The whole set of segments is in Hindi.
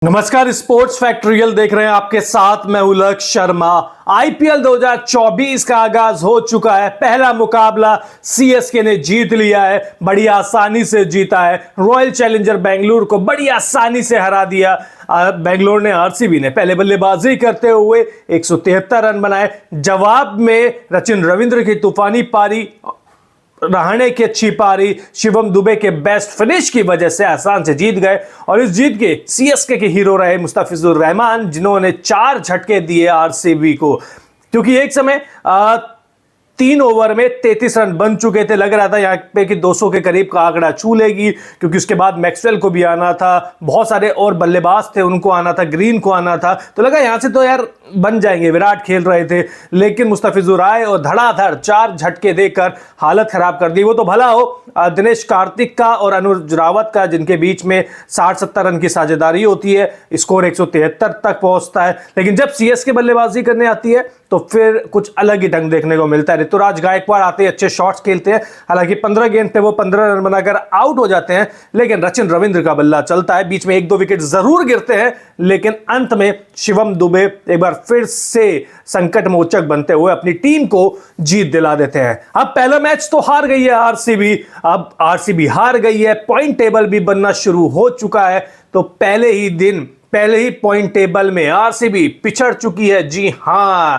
नमस्कार, स्पोर्ट्स फैक्ट्रियल देख रहे हैं आपके साथ मैं उलक शर्मा। आईपीएल 2024 का आगाज हो चुका है। पहला मुकाबला सीएसके ने जीत लिया है, बड़ी आसानी से जीता है। रॉयल चैलेंजर बेंगलुरु को बड़ी आसानी से हरा दिया। बेंगलुरु ने आरसीबी ने पहले बल्लेबाजी करते हुए 173 रन बनाए। जवाब में सचिन रविंद्र की तूफानी पारी, रहाणे की अच्छी पारी, शिवम दुबे के बेस्ट फिनिश की वजह से आसान से जीत गए। और इस जीत के सीएसके के हीरो रहे मुस्तफिजुर रहमान, जिन्होंने 4 झटके दिए आरसीबी को, क्योंकि एक समय 3 ओवर में 33 रन बन चुके थे। लग रहा था यहाँ पे कि 200 के करीब का आंकड़ा छू लेगी, क्योंकि उसके बाद मैक्सवेल को भी आना था, बहुत सारे और बल्लेबाज थे, उनको आना था, ग्रीन को आना था। तो लगा यहाँ से तो यार बन जाएंगे, विराट खेल रहे थे। लेकिन मुस्तफिजुर आए और धड़ाधड़ 4 झटके देकर हालत खराब कर दी। वो तो भला हो दिनेश कार्तिक का और अनुज रावत का, जिनके बीच में 60-70 रन की साझेदारी होती है, स्कोर 173 तक पहुंचता है। लेकिन जब सीएसके बल्लेबाजी करने आती है तो फिर कुछ अलग ही ढंग देखने को मिलता है। ऋतुराज गायकवाड़ आते हैं, अच्छे शॉट्स खेलते हैं। हालांकि 15 गेंद पे वो 15 रन बनाकर आउट हो जाते हैं, लेकिन सचिन रविंद्र का बल्ला चलता है। बीच में 1-2 विकेट जरूर गिरते हैं, लेकिन अंत में शिवम दुबे एक बार फिर से संकट मोचक बनते हुए अपनी टीम को जीत दिला देते हैं। अब पहला मैच तो हार गई है आरसीबी, अब आरसीबी हार गई है, पॉइंट टेबल भी बनना शुरू हो चुका है। तो पहले ही पॉइंट टेबल में आरसीबी पिछड़ चुकी है। जी हां,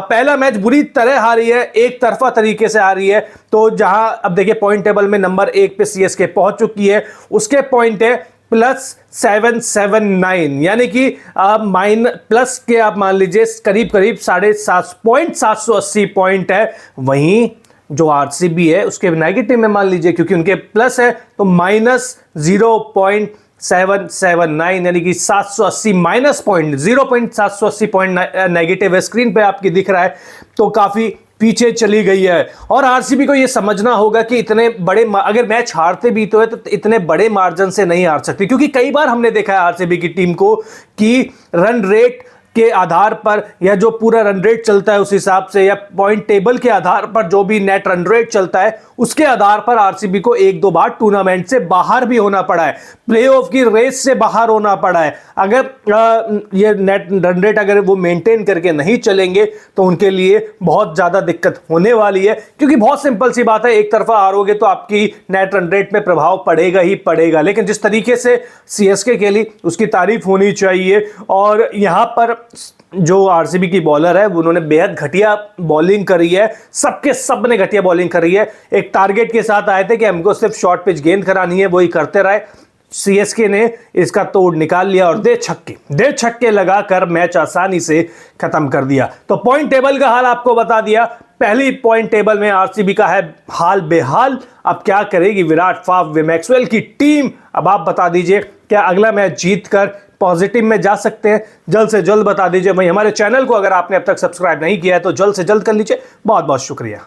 पहला मैच बुरी तरह हारी है, एक तरफा तरीके से हारी है। तो जहां अब देखिए पॉइंट टेबल में नंबर 1 पे सीएसके पहुंच चुकी है, उसके पॉइंट है +779, यानी कि प्लस के आप मान लीजिए करीब 780 पॉइंट है। वहीं जो आरसीबी है उसके नेगेटिव में मान लीजिए, क्योंकि उनके प्लस है तो -0.779, यानी कि 780 माइनस पॉइंट 0.780 पॉइंट नेगेटिव है, स्क्रीन पे आपकी दिख रहा है। तो काफी पीछे चली गई है। और आरसीबी को यह समझना होगा कि इतने बड़े, अगर मैच हारते भी तो है तो इतने बड़े मार्जिन से नहीं हार सकती, क्योंकि कई बार हमने देखा है आरसीबी की टीम को कि रन रेट के आधार पर, या जो पूरा रन रेट चलता है उस हिसाब से, या पॉइंट टेबल के आधार पर जो भी नेट रन रेट चलता है उसके आधार पर आरसीबी को 1-2 बार टूर्नामेंट से बाहर भी होना पड़ा है, प्लेऑफ की रेस से बाहर होना पड़ा है। अगर ये नेट रन रेट अगर वो मेंटेन करके नहीं चलेंगे तो उनके लिए बहुत ज्यादा दिक्कत होने वाली है, क्योंकि बहुत सिंपल सी बात है, एक तरफा हारोगे तो आपकी नेट रन रेट में प्रभाव पड़ेगा ही पड़ेगा। लेकिन जिस तरीके से सीएसके खेली उसकी तारीफ होनी चाहिए। और यहां पर जो आरसीबी की बॉलर है उन्होंने बेहद घटिया बॉलिंग करी है, सबके सब ने घटिया बॉलिंग करी है। एक टारगेट के साथ आए थे कि हमको सिर्फ शॉर्ट पिच गेंद करानी है, वही करते रहे। सीएसके ने इसका तोड़ निकाल लिया और दे छक्के लगाकर मैच आसानी से खत्म कर दिया। तो पॉइंट टेबल का हाल आपको बता दिया। पहली पॉइंट टेबल में आरसीबी का है हाल बेहाल। अब क्या करेगी विराट, फाफ, मैक्सवेल की टीम? अब आप बता दीजिए, क्या अगला मैच जीतकर पॉजिटिव में जा सकते हैं? जल्द से जल्द बता दीजिए। वहीं हमारे चैनल को अगर आपने अब तक सब्सक्राइब नहीं किया है तो जल्द से जल्द कर लीजिए। बहुत बहुत शुक्रिया।